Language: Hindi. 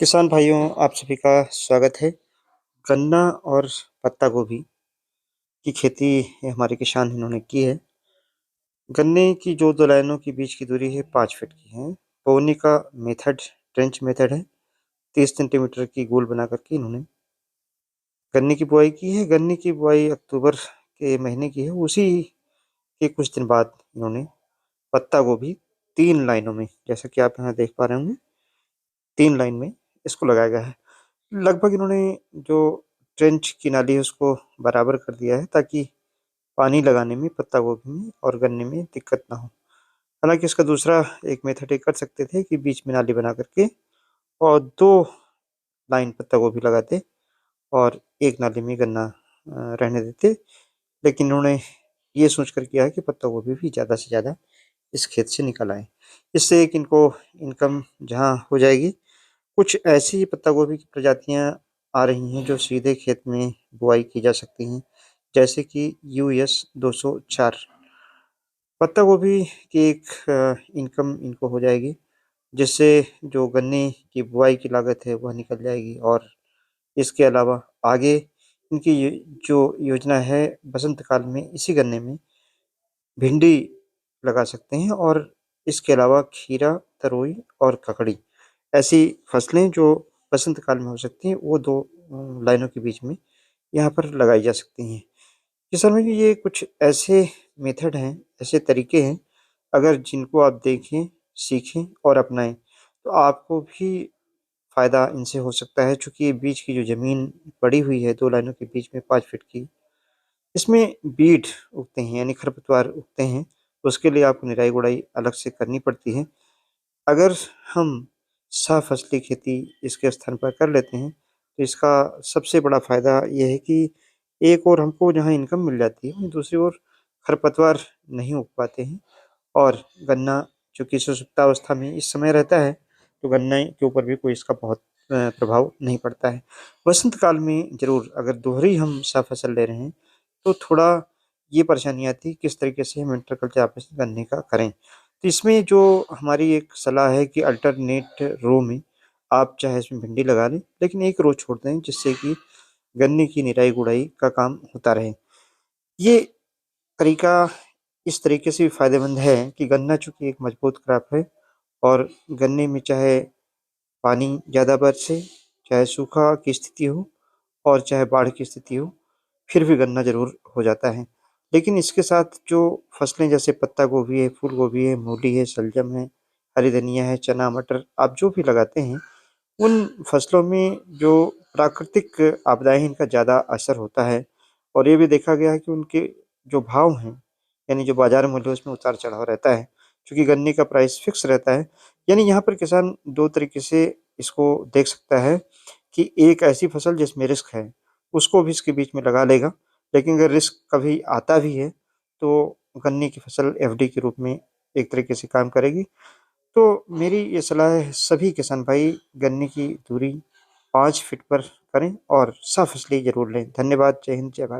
किसान भाइयों, आप सभी का स्वागत है। गन्ना और पत्ता गोभी की खेती ये हमारे किसान इन्होंने की है। गन्ने की जो दो लाइनों के बीच की दूरी है 5 फीट की है। बोवनी का मेथड ट्रेंच मेथड है। 30 सेंटीमीटर की गोल बना करके इन्होंने गन्ने की बुआई की है। गन्ने की बुआई अक्टूबर के महीने की है। उसी के कुछ दिन बाद इन्होंने पत्ता गोभी 3 लाइनों में, जैसा कि आप यहाँ देख पा रहे होंगे, 3 लाइन में इसको लगाया गया है। लगभग इन्होंने जो ट्रेंच की नाली है उसको बराबर कर दिया है ताकि पानी लगाने में पत्ता गोभी में और गन्ने में दिक्कत ना हो। हालांकि इसका दूसरा एक मेथड ये कर सकते थे कि बीच में नाली बना करके और 2 लाइन पत्ता गोभी लगाते और एक नाली में गन्ना रहने देते। लेकिन इन्होंने ये सोच कर किया है कि पत्ता गोभी भी ज़्यादा से ज़्यादा इस खेत से निकल आए। इससे एक इनको इनकम जहाँ हो जाएगी। कुछ ऐसी पत्ता गोभी की प्रजातियां आ रही हैं जो सीधे खेत में बुआई की जा सकती हैं, जैसे कि US 204। पत्ता गोभी की एक इनकम इनको हो जाएगी, जिससे जो गन्ने की बुआई की लागत है वह निकल जाएगी। और इसके अलावा आगे इनकी जो योजना है, बसंत काल में इसी गन्ने में भिंडी लगा सकते हैं। और इसके अलावा खीरा, तरोई और ककड़ी ऐसी फसलें जो बसंत काल में हो सकती हैं, वो 2 लाइनों के बीच में यहाँ पर लगाई जा सकती हैं। किसानों जी, ये कुछ ऐसे मेथड हैं, ऐसे तरीके हैं, अगर जिनको आप देखें, सीखें और अपनाएं तो आपको भी फ़ायदा इनसे हो सकता है। चूँकि ये बीच की जो ज़मीन पड़ी हुई है 2 लाइनों के बीच में 5 फीट की, इसमें बीड उगते हैं, यानी खरपतवार उगते हैं। तो उसके लिए आपको निराई-गुड़ाई अलग से करनी पड़ती है। अगर हम सह-फसली खेती इसके स्थान पर कर लेते हैं, तो इसका सबसे बड़ा फ़ायदा ये है कि एक ओर हमको जहाँ इनकम मिल जाती है, वहीं दूसरी ओर खरपतवार नहीं उग पाते हैं। और गन्ना चूँकि सुसुप्तावस्था में इस समय रहता है, तो गन्ने के ऊपर भी कोई इसका बहुत प्रभाव नहीं पड़ता है। वसंत काल में ज़रूर अगर दोहरी हम सह-फसल ले रहे हैं, तो थोड़ा ये परेशानी आती है किस तरीके से हम इंटरकल्चर आपस में गन्ने का करें। तो इसमें जो हमारी एक सलाह है कि अल्टरनेट रो में आप चाहे इसमें भिंडी लगा लें, लेकिन एक रो छोड़ दें जिससे कि गन्ने की निराई-गुड़ाई का काम होता रहे। ये तरीका इस तरीके से भी फ़ायदेमंद है कि गन्ना चूँकि एक मजबूत क्रॉप है और गन्ने में चाहे पानी ज़्यादा बरसे, चाहे सूखा की स्थिति हो और चाहे बाढ़ की स्थिति हो, फिर भी गन्ना ज़रूर हो जाता है। लेकिन इसके साथ जो फसलें जैसे पत्ता गोभी है, फूल गोभी है, मूली है, शलजम है, हरी धनिया है, चना, मटर, आप जो भी लगाते हैं, उन फसलों में जो प्राकृतिक आपदाएँ हैं, इनका ज़्यादा असर होता है। और ये भी देखा गया है कि उनके जो भाव हैं, यानी जो बाज़ार मूल्य है, उसमें उतार-चढ़ाव रहता है। चूँकि गन्ने का प्राइस फ़िक्स रहता है, यानी यहाँ पर किसान 2 तरीके से इसको देख सकता है कि एक ऐसी फसल जिसमें रिस्क है, उसको भी इसके बीच में लगा लेगा। लेकिन अगर रिस्क कभी आता भी है, तो गन्ने की फसल एफडी के रूप में एक तरीके से काम करेगी। तो मेरी ये सलाह है, सभी किसान भाई गन्ने की दूरी 5 फीट पर करें और सह-फसली ज़रूर लें। धन्यवाद। जय हिंद, जय भारत।